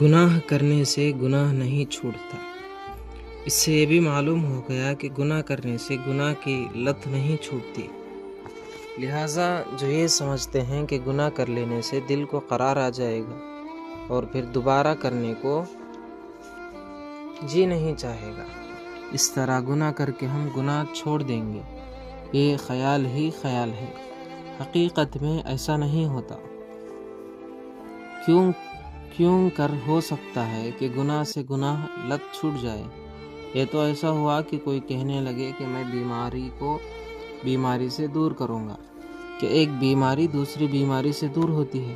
گناہ کرنے سے گناہ نہیں چھوٹتا۔ اس سے یہ بھی معلوم ہو گیا کہ گناہ کرنے سے گناہ کی لت نہیں چھوٹتی۔ لہٰذا جو یہ سمجھتے ہیں کہ گناہ کر لینے سے دل کو قرار آ جائے گا اور پھر دوبارہ کرنے کو جی نہیں چاہے گا، اس طرح گناہ کر کے ہم گناہ چھوڑ دیں گے، یہ خیال ہی خیال ہے۔ حقیقت میں ایسا نہیں ہوتا۔ کیوں کر ہو سکتا ہے کہ گناہ سے گناہ لت چھوٹ جائے؟ یہ تو ایسا ہوا کہ کوئی کہنے لگے کہ میں بیماری سے دور کروں گا، کہ ایک بیماری دوسری بیماری سے دور ہوتی ہے۔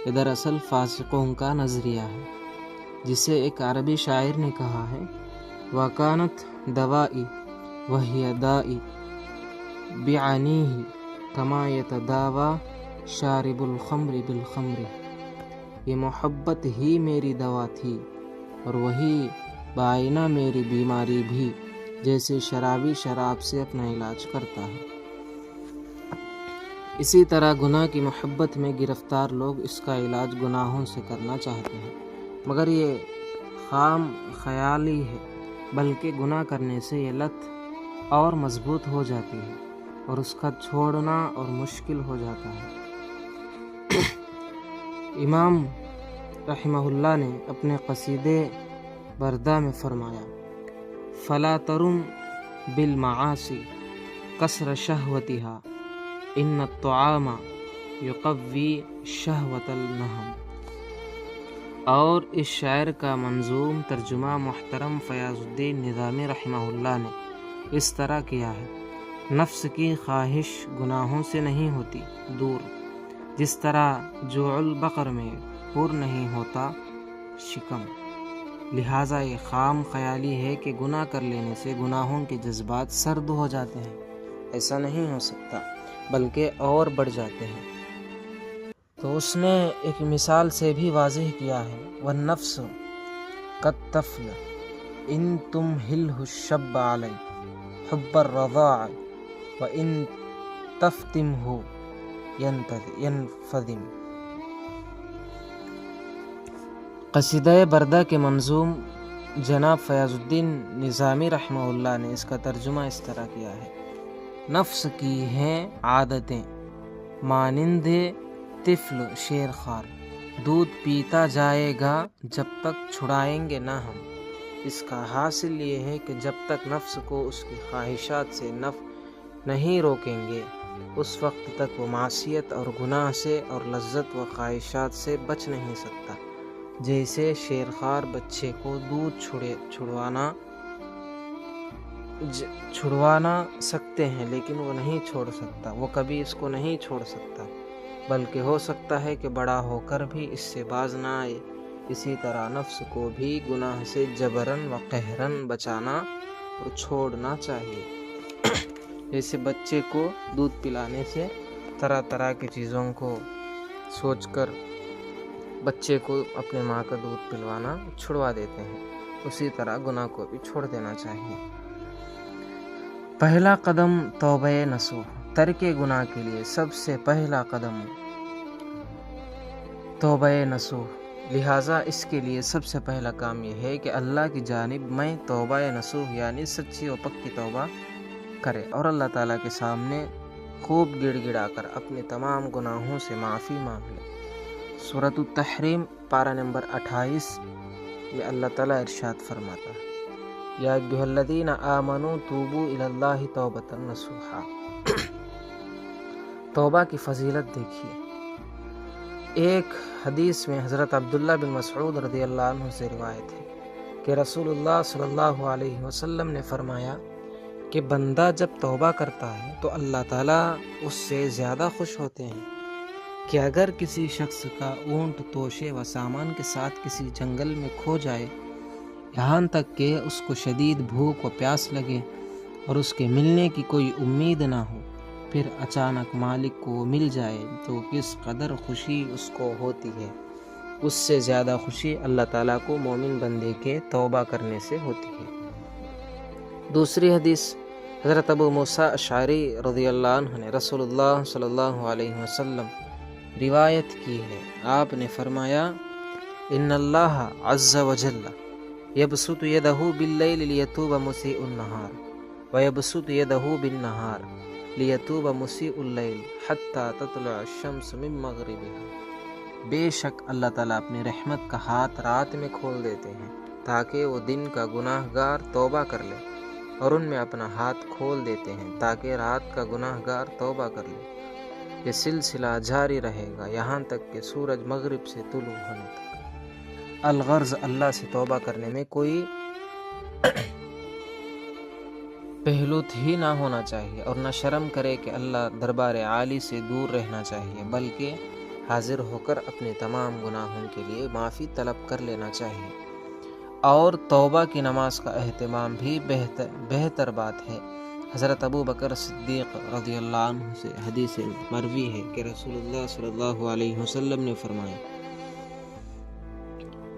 یہ دراصل فاسقوں کا نظریہ ہے، جسے ایک عربی شاعر نے کہا ہے وَكَانَتْ دَوَائِي وَهِيَ دَائِي بِعَنِيهِ كَمَا يَتَدَاوَى شَارِبُ الْخَمْرِ بِالْخَمْرِ۔ یہ محبت ہی میری دوا تھی اور وہی بآئینہ میری بیماری بھی، جیسے شرابی شراب سے اپنا علاج کرتا ہے۔ اسی طرح گناہ کی محبت میں گرفتار لوگ اس کا علاج گناہوں سے کرنا چاہتے ہیں، مگر یہ خام خیالی ہے، بلکہ گناہ کرنے سے یہ لت اور مضبوط ہو جاتی ہے اور اس کا چھوڑنا اور مشکل ہو جاتا ہے۔ امام رحمہ اللہ نے اپنے قصیدے بردہ میں فرمایا فَلَا تَرُمْ بِالْمَعَاصِي قَصْرَ شَهْوَتِهَا إِنَّ الطَّعَامَ يُقَوِّي شَهْوَةَ النَّهَمِ۔ اور اس شاعر کا منظوم ترجمہ محترم فیاض الدین نظامی رحمہ اللہ نے اس طرح کیا ہے، نفس کی خواہش گناہوں سے نہیں ہوتی دور، جس طرح جوع البقر میں پر نہیں ہوتا شکم۔ لہٰذا یہ خام خیالی ہے کہ گناہ کر لینے سے گناہوں کے جذبات سرد ہو جاتے ہیں، ایسا نہیں ہو سکتا، بلکہ اور بڑھ جاتے ہیں۔ تو اس نے ایک مثال سے بھی واضح کیا ہے وَالنَّفْسُ كَالطَّفْلِ إِن تُمْهِلْهُ الشَّبَّ عَلَيْهِ حُبَّ الرَّضَاعِ وَإِن تَفْتِمْهُ يَنْفَذِمْ۔ قصیدہ بردہ کے منظوم جناب فیاض الدین نظامی رحمہ اللہ نے اس کا ترجمہ اس طرح کیا ہے، نفس کی ہیں عادتیں مانند طفل شیرخوار، دودھ پیتا جائے گا جب تک چھڑائیں گے نہ ہم۔ اس کا حاصل یہ ہے کہ جب تک نفس کو اس کی خواہشات سے نہیں روکیں گے، اس وقت تک وہ معصیت اور گناہ سے اور لذت و خواہشات سے بچ نہیں سکتا۔ جیسے شیرخوار بچے کو دودھ چھڑوانا سکتے ہیں لیکن وہ نہیں چھوڑ سکتا، وہ کبھی اس کو نہیں چھوڑ سکتا، بلکہ ہو سکتا ہے کہ بڑا ہو کر بھی اس سے باز نہ آئے۔ اسی طرح نفس کو بھی گناہ سے جبراً و قہراً بچانا اور چھوڑنا چاہیے۔ جیسے بچے کو دودھ پلانے سے طرح طرح کی چیزوں کو سوچ کر بچے کو اپنے ماں کا دودھ پلوانا چھڑوا دیتے ہیں، اسی طرح گناہ کو بھی چھوڑ دینا چاہیے۔ پہلا قدم توبہ نصوح، ترک گناہ کے لیے سب سے پہلا قدم توبہ نصوح۔ لہٰذا اس کے لیے سب سے پہلا کام یہ ہے کہ اللہ کی جانب میں توبہ نصوح یعنی سچی و پکی توبہ کرے اور اللہ تعالیٰ کے سامنے خوب گڑ گڑا کر اپنے تمام گناہوں سے معافی مانگ لے۔ سورۃ التحریم پارہ نمبر 28 میں اللہ تعالیٰ ارشاد فرماتا ہے یا ایھا الذین آمنوا توبوا الی اللہ توبۃ نصوحا۔ توبہ کی فضیلت دیکھیے، ایک حدیث میں حضرت عبداللہ بن مسعود رضی اللہ عنہ سے روایت ہے کہ رسول اللہ صلی اللہ علیہ وسلم نے فرمایا کہ بندہ جب توبہ کرتا ہے تو اللہ تعالیٰ اس سے زیادہ خوش ہوتے ہیں کہ اگر کسی شخص کا اونٹ توشے و سامان کے ساتھ کسی جنگل میں کھو جائے، یہاں تک کہ اس کو شدید بھوک و پیاس لگے اور اس کے ملنے کی کوئی امید نہ ہو، پھر اچانک مالک کو مل جائے تو کس قدر خوشی اس کو ہوتی ہے۔ اس سے زیادہ خوشی اللہ تعالیٰ کو مومن بندے کے توبہ کرنے سے ہوتی ہے۔ دوسری حدیث حضرت ابو موسیٰ اشعری رضی اللہ عنہ نے رسول اللہ صلی اللہ علیہ وسلم روایت کی ہے، آپ نے فرمایا ان اللہ عز وجل یبسط یدہ باللیل لیتوب مسیء النہار ویبسط یدہ بالنہار لیتوب مسیء اللیل حتی تطلع الشمس من مغربها۔ بے شک اللہ تعالیٰ اپنی رحمت کا ہاتھ رات میں کھول دیتے ہیں تاکہ وہ دن کا گناہ گار توبہ کر لے، اور ان میں اپنا ہاتھ کھول دیتے ہیں تاکہ رات کا گناہ گار توبہ کر لے۔ یہ سلسلہ جاری رہے گا یہاں تک کہ سورج مغرب سے طلوع ہونے تک۔ الغرض اللہ سے توبہ کرنے میں کوئی پہلوت ہی نہ ہونا چاہیے، اور نہ شرم کرے کہ اللہ دربار عالی سے دور رہنا چاہیے، بلکہ حاضر ہو کر اپنے تمام گناہوں کے لیے معافی طلب کر لینا چاہیے۔ اور توبہ کی نماز کا اہتمام بھی بہتر بات ہے۔ حضرت ابو بکر صدیق رضی اللہ عنہ سے حدیث مروی ہے کہ رسول اللہ صلی اللہ علیہ وسلم نے فرمایا: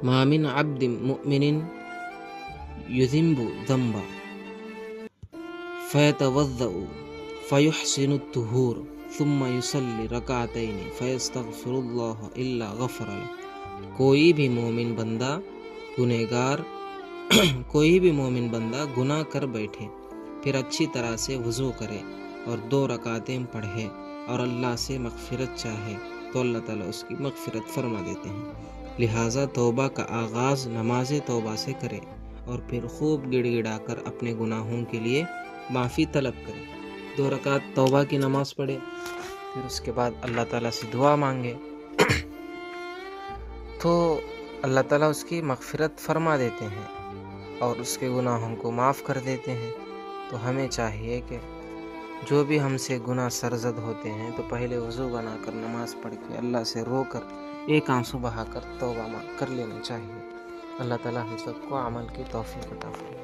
ما من عبد مؤمن یذنب ذنبا فیتوضأ فیحسن الطہور ثم یصلی رکعتین فیستغفر اللہ الا غفر لہ۔ کوئی بھی مومن بندہ گناہ کر بیٹھے، پھر اچھی طرح سے وضو کرے اور 2 رکعتیں پڑھے اور اللہ سے مغفرت چاہے تو اللہ تعالیٰ اس کی مغفرت فرما دیتے ہیں۔ لہٰذا توبہ کا آغاز نماز توبہ سے کرے اور پھر خوب گڑ گڑا کر اپنے گناہوں کے لیے معافی طلب کرے۔ 2 رکعت توبہ کی نماز پڑھے، پھر اس کے بعد اللہ تعالیٰ سے دعا مانگے تو اللہ تعالیٰ اس کی مغفرت فرما دیتے ہیں اور اس کے گناہوں کو معاف کر دیتے ہیں۔ تو ہمیں چاہیے کہ جو بھی ہم سے گناہ سرزد ہوتے ہیں تو پہلے وضو بنا کر نماز پڑھ کے اللہ سے رو کر ایک آنسو بہا کر توبہ کر لینا چاہیے۔ اللہ تعالیٰ ہم سب کو عمل کی توفیق عطا فرمائے۔